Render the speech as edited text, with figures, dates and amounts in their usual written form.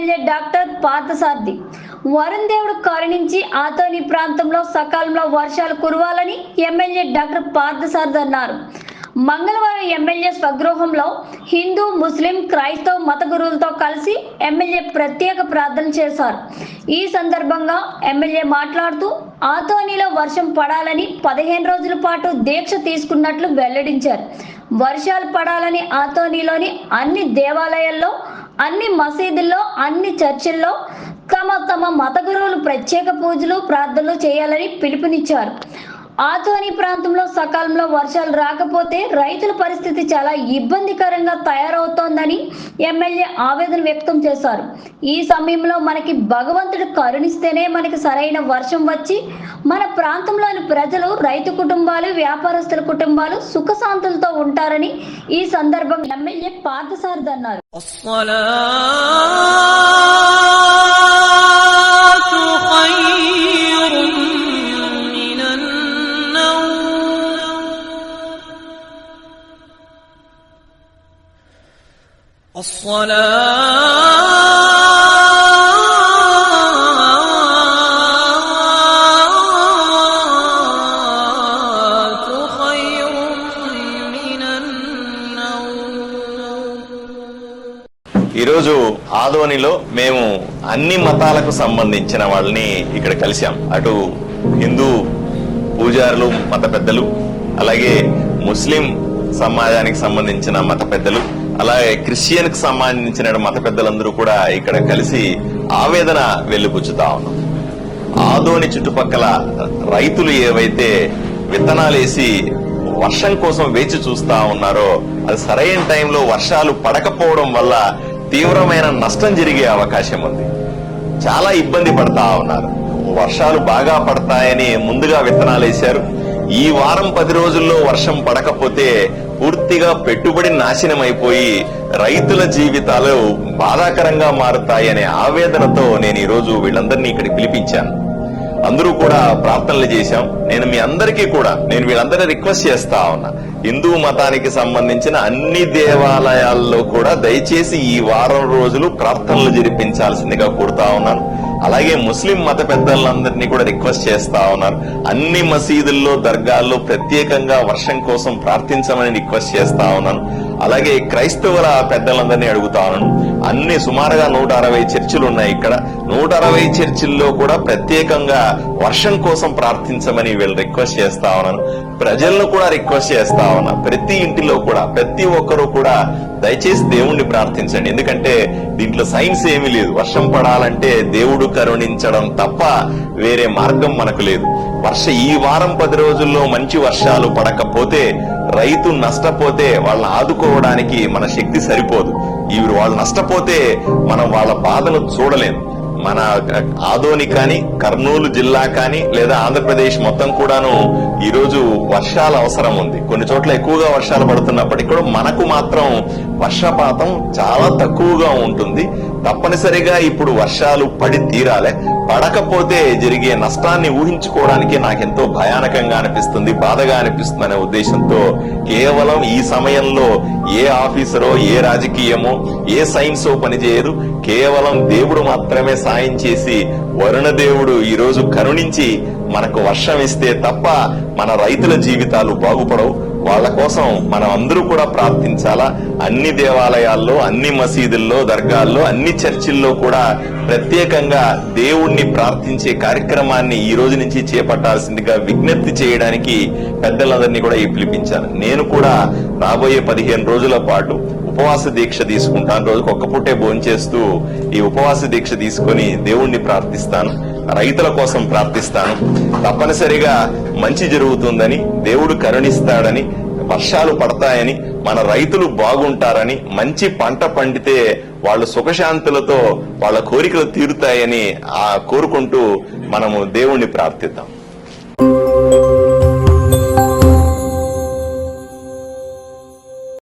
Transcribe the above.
MLA doctor Parthasarathi. Varun దేవుడు కరుణించి ఆతోని ప్రాంతంలో సకాలంలో వర్షాలు కురవాలని ఎమ్మెల్యే డాక్టర్ పార్థసారథి అన్నారు. మంగళవారం ఎమ్మెల్యే స్వగృహంలో హిందూ, ముస్లిం, క్రైస్తవ మత గురువులతో కలిసి ఎమ్మెల్యే ప్రత్యేక ప్రార్థన చేశారు. ఈ సందర్భంగా ఎమ్మెల్యే మాట్లాడుతూ ఆతోనిలో వర్షం పడాలని 15 రోజుల పాటు దీక్ష తీసుకున్నట్లు వెల్లడించారు. వర్షాలు పడాలని ఆతోనిలోని అన్ని దేవాలయాల్లో, అన్ని మసీదుల్లో, అన్ని చర్చిల్లో తమ మత గురువులు ప్రత్యేక పూజలు, ప్రార్థనలు చేయాలని పిలుపునిచ్చారు. ఆతోని ప్రాంతంలో సకాలంలో వర్షాలు రాకపోతే రైతుల పరిస్థితి చాలా ఇబ్బందికరంగా తయారవుతోందని ఎమ్మెల్యే ఆవేదన వ్యక్తం చేశారు. ఈ సమయంలో మనకి భగవంతుడు కరుణిస్తేనే మనకి సరైన వర్షం వచ్చి మన ప్రాంతంలోని ప్రజలు, రైతు కుటుంబాలు, వ్యాపారస్తుల కుటుంబాలు సుఖశాంతులతో ఉంటారని ఈ సందర్భంగా ఎమ్మెల్యే పార్థసారథి అన్నారు. ఈరోజు ఆదోనిలో మేము అన్ని మతాలకు సంబంధించిన వాళ్ళని ఇక్కడ కలిశాం. అటు హిందూ పూజారులు, మత పెద్దలు, అలాగే ముస్లిం సమాజానికి సంబంధించిన మత పెద్దలు, అలాగే క్రిస్టియన్ కి సంబంధించిన మత పెద్దలందరూ కూడా ఇక్కడ కలిసి ఆవేదన వెళ్లిపుచ్చుతా ఉన్నాం. ఆదోని చుట్టుపక్కల రైతులు ఏవైతే విత్తనాలేసి వర్షం కోసం వేచి చూస్తా ఉన్నారో అది సరైన టైంలో వర్షాలు పడకపోవడం వల్ల తీవ్రమైన నష్టం జరిగే అవకాశం ఉంది. చాలా ఇబ్బంది పడతా ఉన్నారు. వర్షాలు బాగా పడతాయని ముందుగా విత్తనాలు వేశారు. ఈ వారం 10 రోజుల్లో వర్షం పడకపోతే పూర్తిగా పెట్టుబడి నాశనం అయిపోయి రైతుల జీవితాలు బాధాకరంగా మారుతాయనే ఆవేదనతో నేను ఈ రోజు వీళ్ళందరినీ ఇక్కడికి పిలిపించాను. అందరూ కూడా ప్రార్థనలు చేశాం. నేను వీళ్ళందరినీ రిక్వెస్ట్ చేస్తా ఉన్నా, హిందూ మతానికి సంబంధించిన అన్ని దేవాలయాల్లో కూడా దయచేసి ఈ వారం రోజులు ప్రార్థనలు జరిపించాల్సిందిగా కోరుతా ఉన్నాను. అలాగే ముస్లిం మత పెద్దలందరినీ కూడా రిక్వెస్ట్ చేస్తా ఉన్నారు. అన్ని మసీదుల్లో, దర్గాల్లో ప్రత్యేకంగా వర్షం కోసం ప్రార్థించమని రిక్వెస్ట్ చేస్తా ఉన్నాను. అలాగే క్రైస్తవుల పెద్దలందరినీ అడుగుతా ఉన్నాను. అన్ని సుమారుగా 160 చర్చిలు ఉన్నాయి. ఇక్కడ 160 చర్చిల్లో కూడా ప్రత్యేకంగా వర్షం కోసం ప్రార్థించమని వీళ్ళు రిక్వెస్ట్ చేస్తా ఉన్నాను. ప్రజలను కూడా రిక్వెస్ట్ చేస్తా ఉన్నా, ప్రతి ఇంటిలో కూడా ప్రతి ఒక్కరూ కూడా దయచేసి దేవుణ్ణి ప్రార్థించండి. ఎందుకంటే దీంట్లో సైన్స్ ఏమీ లేదు. వర్షం పడాలంటే దేవుడు కరుణించడం తప్ప వేరే మార్గం మనకు లేదు. ఈ వారం 10 రోజుల్లో మంచి వర్షాలు పడకపోతే, రైతు నష్టపోతే వాళ్ళని ఆదుకోవడానికి మన శక్తి సరిపోదు. వాళ్ళు నష్టపోతే మనం వాళ్ళ బాధను చూడలేము. మన ఆదోని కానీ, కర్నూలు జిల్లా కానీ, లేదా ఆంధ్రప్రదేశ్ మొత్తం కూడాను ఈరోజు వర్షాల అవసరం ఉంది. కొన్ని చోట్ల ఎక్కువగా వర్షాలు పడుతున్నప్పటికీ కూడా మనకు మాత్రం వర్షపాతం చాలా తక్కువగా ఉంటుంది. తప్పనిసరిగా ఇప్పుడు వర్షాలు పడి తీరాలే. పడకపోతే జరిగే నష్టాన్ని ఊహించుకోవడానికి నాకెంతో భయానకంగా అనిపిస్తుంది, బాధగా అనిపిస్తుంది అనే ఉద్దేశంతో కేవలం ఈ సమయంలో ఏ ఆఫీసరో, ఏ రాజకీయమో, ఏ సైన్సో పనిచేయదు. కేవలం దేవుడు మాత్రమే సాయం చేసి, వరుణ దేవుడు ఈ రోజు కరుణించి మనకు వర్షం ఇస్తే తప్ప మన రైతుల జీవితాలు బాగుపడవు. వాళ్ళ కోసం మనం అందరూ కూడా ప్రార్థించాలా. అన్ని దేవాలయాల్లో, అన్ని మసీదుల్లో, దర్గాల్లో, అన్ని చర్చిల్లో కూడా ప్రత్యేకంగా దేవుణ్ణి ప్రార్థించే కార్యక్రమాన్ని ఈ రోజు నుంచి చేపట్టాల్సిందిగా విజ్ఞప్తి చేయడానికి పెద్దలందరినీ కూడా పిలిపించాను. నేను కూడా రాబోయే 15 రోజుల పాటు ఉపవాస దీక్ష తీసుకుంటాను. రోజుకు ఒక్క పూటే భోంచేస్తూ ఈ ఉపవాస దీక్ష తీసుకుని దేవుణ్ణి ప్రార్థిస్తాను. రైతుల కోసం ప్రార్థిస్తాను. తప్పనిసరిగా మంచి జరుగుతుందని, దేవుడు కరుణిస్తాడని, వర్షాలు పడతాయని, మన రైతులు బాగుంటారని, మంచి పంట పండితే వాళ్ళు సుఖశాంతులతో వాళ్ళ కోరికలు తీరుతాయని కోరుకుంటూ మనము దేవుణ్ణి ప్రార్థిద్దాం.